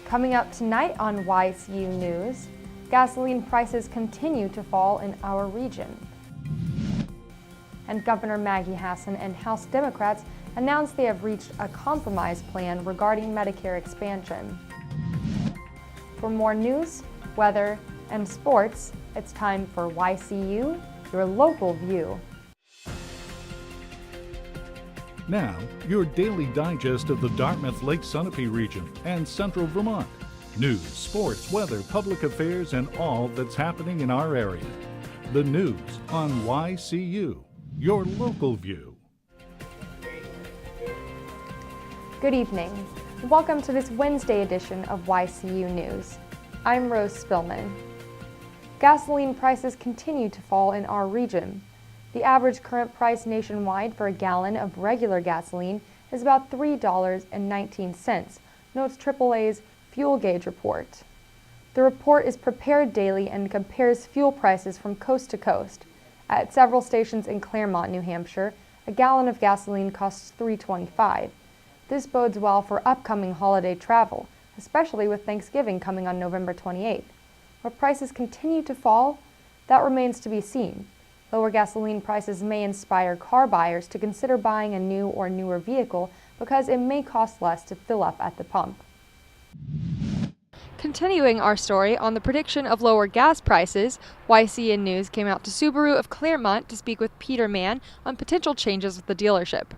Coming up tonight on YCU News, gasoline prices continue to fall in our region. And Governor Maggie Hassan and House Democrats announced they have reached a compromise plan regarding Medicare expansion. For more news, weather, and sports, it's time for YCU, your local view. Now, your daily digest of the Dartmouth Lake Sunapee region and central Vermont. News, sports, weather, public affairs, and all that's happening in our area. The news on YCU, your local view. Good evening. Welcome to this Wednesday edition of YCU News. I'm Rose Spillman. Gasoline prices continue to fall in our region. The average current price nationwide for a gallon of regular gasoline is about $3.19, notes AAA's Fuel Gauge report. The report is prepared daily and compares fuel prices from coast to coast. At several stations in Claremont, New Hampshire, a gallon of gasoline costs $3.25. This bodes well for upcoming holiday travel, especially with Thanksgiving coming on November 28th. Will prices continue to fall? That remains to be seen. Lower gasoline prices may inspire car buyers to consider buying a new or newer vehicle because it may cost less to fill up at the pump. Continuing our story on the prediction of lower gas prices, YCN News came out to Subaru of Claremont to speak with Peter Mann on potential changes with the dealership.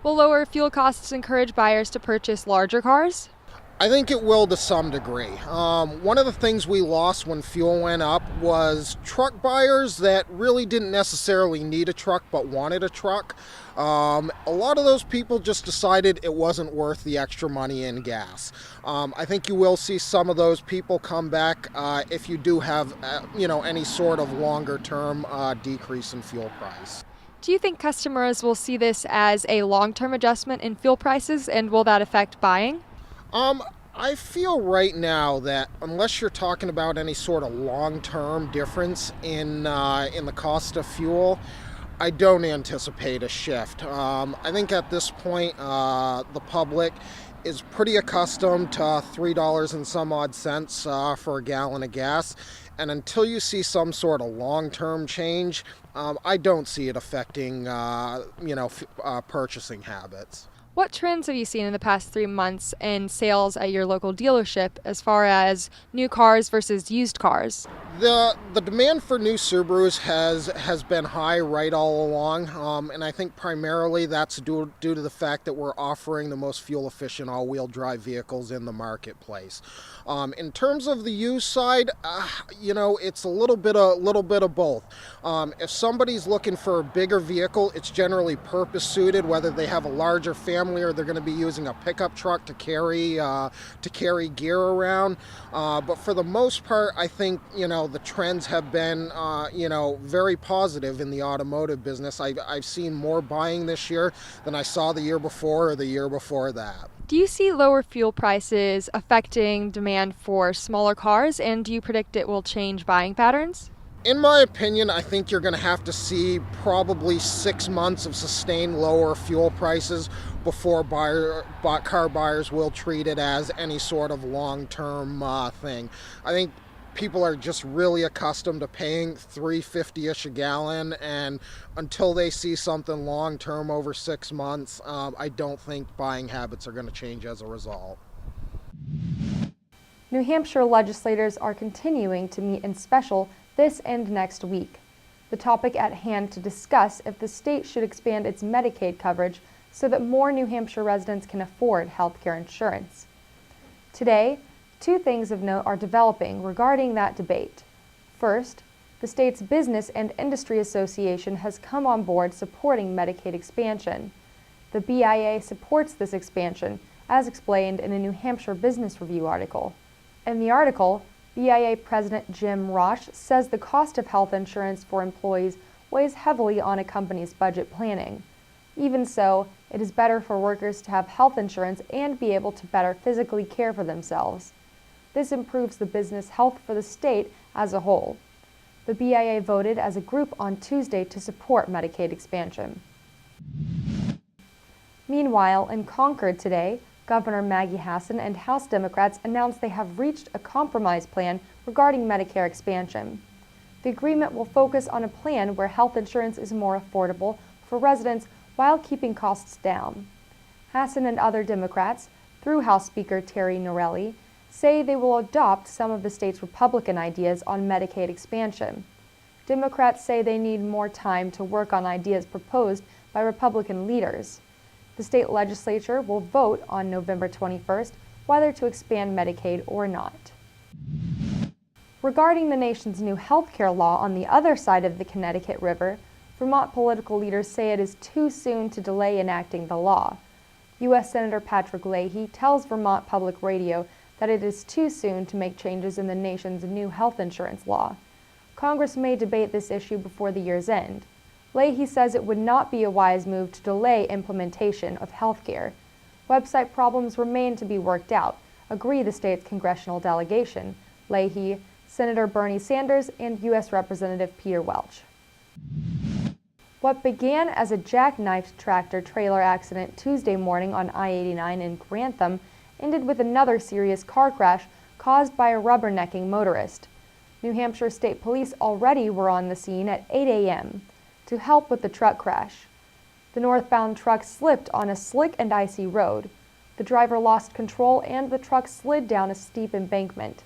Will lower fuel costs encourage buyers to purchase larger cars? I think it will to some degree. One of the things we lost when fuel went up was truck buyers that really didn't necessarily need a truck but wanted a truck. A lot of those people just decided it wasn't worth the extra money in gas. I think you will see some of those people come back if you do have any sort of longer term decrease in fuel price. Do you think customers will see this as a long-term adjustment in fuel prices, and will that affect buying? I feel right now that unless you're talking about any sort of long-term difference in the cost of fuel, I don't anticipate a shift. I think at this point, the public is pretty accustomed to $3 and some odd cents for a gallon of gas. And until you see some sort of long-term change, I don't see it affecting, purchasing habits. What trends have you seen in the past 3 months in sales at your local dealership as far as new cars versus used cars? The demand for new Subarus has been high right all along, and I think primarily that's due to the fact that we're offering the most fuel-efficient all-wheel drive vehicles in the marketplace. In terms of the used side, it's a little bit of both. If somebody's looking for a bigger vehicle, it's generally purpose-suited, whether they have a larger family or they're going to be using a pickup truck to carry gear around. But for the most part, I think the trends have been very positive in the automotive business. I've seen more buying this year than I saw the year before or the year before that. Do you see lower fuel prices affecting demand for smaller cars, and do you predict it will change buying patterns? In my opinion, I think you're going to have to see probably 6 months of sustained lower fuel prices before car buyers will treat it as any sort of long-term thing. I think people are just really accustomed to paying $3.50-ish a gallon, and until they see something long-term over 6 months, I don't think buying habits are going to change as a result. New Hampshire legislators are continuing to meet in special this and next week. The topic at hand to discuss if the state should expand its Medicaid coverage so that more New Hampshire residents can afford health care insurance. Today, 2 things of note are developing regarding that debate. First, the state's Business and Industry Association has come on board supporting Medicaid expansion. The BIA supports this expansion, as explained in a New Hampshire Business Review article. In the article, BIA President Jim Roche says the cost of health insurance for employees weighs heavily on a company's budget planning. Even so, it is better for workers to have health insurance and be able to better physically care for themselves. This improves the business health for the state as a whole. The BIA voted as a group on Tuesday to support Medicaid expansion. Meanwhile, in Concord today, Governor Maggie Hassan and House Democrats announced they have reached a compromise plan regarding Medicare expansion. The agreement will focus on a plan where health insurance is more affordable for residents while keeping costs down. Hassan and other Democrats, through House Speaker Terry Norelli, say they will adopt some of the state's Republican ideas on Medicaid expansion. Democrats say they need more time to work on ideas proposed by Republican leaders. The state legislature will vote on November 21st whether to expand Medicaid or not. Regarding the nation's new health care law on the other side of the Connecticut River, Vermont political leaders say it is too soon to delay enacting the law. U.S. Senator Patrick Leahy tells Vermont Public Radio that it is too soon to make changes in the nation's new health insurance law. Congress may debate this issue before the year's end. Leahy says it would not be a wise move to delay implementation of health care. Website problems remain to be worked out, agree the state's congressional delegation, Leahy, Senator Bernie Sanders, and U.S. Representative Peter Welch. What began as a jackknifed tractor-trailer accident Tuesday morning on I-89 in Grantham ended with another serious car crash caused by a rubbernecking motorist. New Hampshire State Police already were on the scene at 8 a.m. to help with the truck crash. The northbound truck slipped on a slick and icy road. The driver lost control and the truck slid down a steep embankment.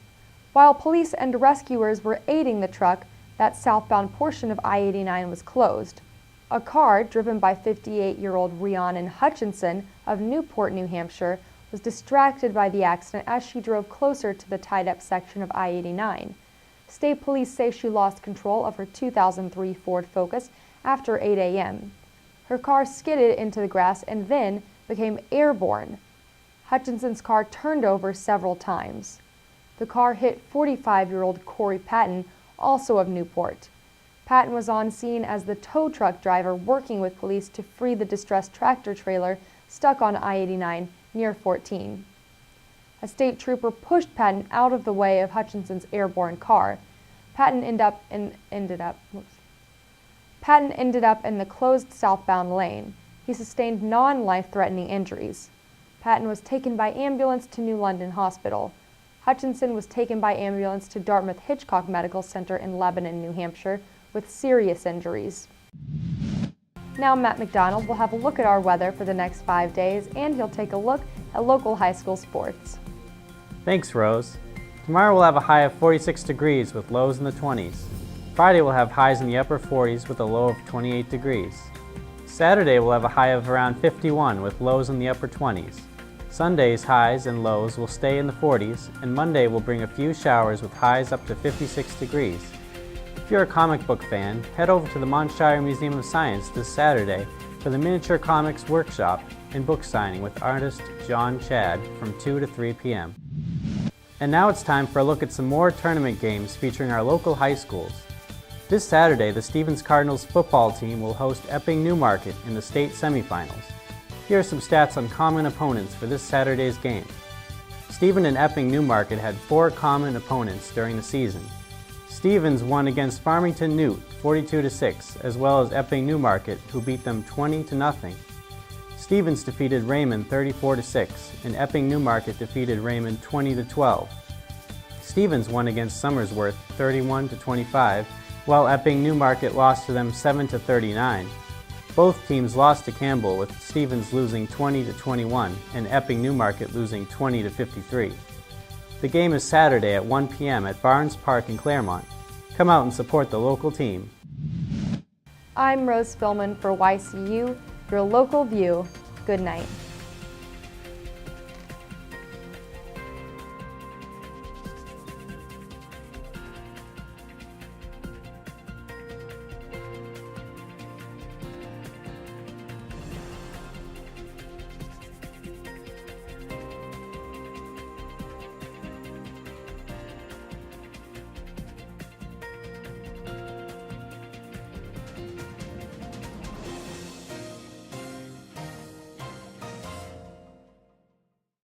While police and rescuers were aiding the truck, that southbound portion of I-89 was closed. A car driven by 58-year-old Rhiannon Hutchinson of Newport, New Hampshire, was distracted by the accident as she drove closer to the tied-up section of I-89. State police say she lost control of her 2003 Ford Focus after 8 a.m. Her car skidded into the grass and then became airborne. Hutchinson's car turned over several times. The car hit 45-year-old Corey Patton, also of Newport. Patton was on scene as the tow truck driver working with police to free the distressed tractor-trailer stuck on I-89 near 14. A state trooper pushed Patton out of the way of Hutchinson's airborne car. Patton ended up in the closed southbound lane. He sustained non-life-threatening injuries. Patton was taken by ambulance to New London Hospital. Hutchinson was taken by ambulance to Dartmouth Hitchcock Medical Center in Lebanon, New Hampshire, with serious injuries. Now Matt McDonald will have a look at our weather for the next 5 days, and he'll take a look at local high school sports. Thanks, Rose. Tomorrow we'll have a high of 46 degrees with lows in the 20s. Friday we'll have highs in the upper 40s with a low of 28 degrees. Saturday we'll have a high of around 51 with lows in the upper 20s. Sunday's highs and lows will stay in the 40s, and Monday will bring a few showers with highs up to 56 degrees. If you're a comic book fan, head over to the Montshire Museum of Science this Saturday for the Miniature Comics Workshop and book signing with artist John Chad from 2 to 3 p.m. And now it's time for a look at some more tournament games featuring our local high schools. This Saturday, the Stevens Cardinals football team will host Epping Newmarket in the state semifinals. Here are some stats on common opponents for this Saturday's game. Stephen and Epping Newmarket had 4 common opponents during the season. Stevens won against Farmington Newt 42-6, as well as Epping Newmarket, who beat them 20-0. Stevens defeated Raymond 34-6, and Epping Newmarket defeated Raymond 20-12. Stevens won against Somersworth 31-25, while Epping Newmarket lost to them 7-39. Both teams lost to Campbell, with Stevens losing 20-21 and Epping Newmarket losing 20-53. The game is Saturday at 1 p.m. at Barnes Park in Claremont. Come out and support the local team. I'm Rose Spillman for YCU, your local view. Good night.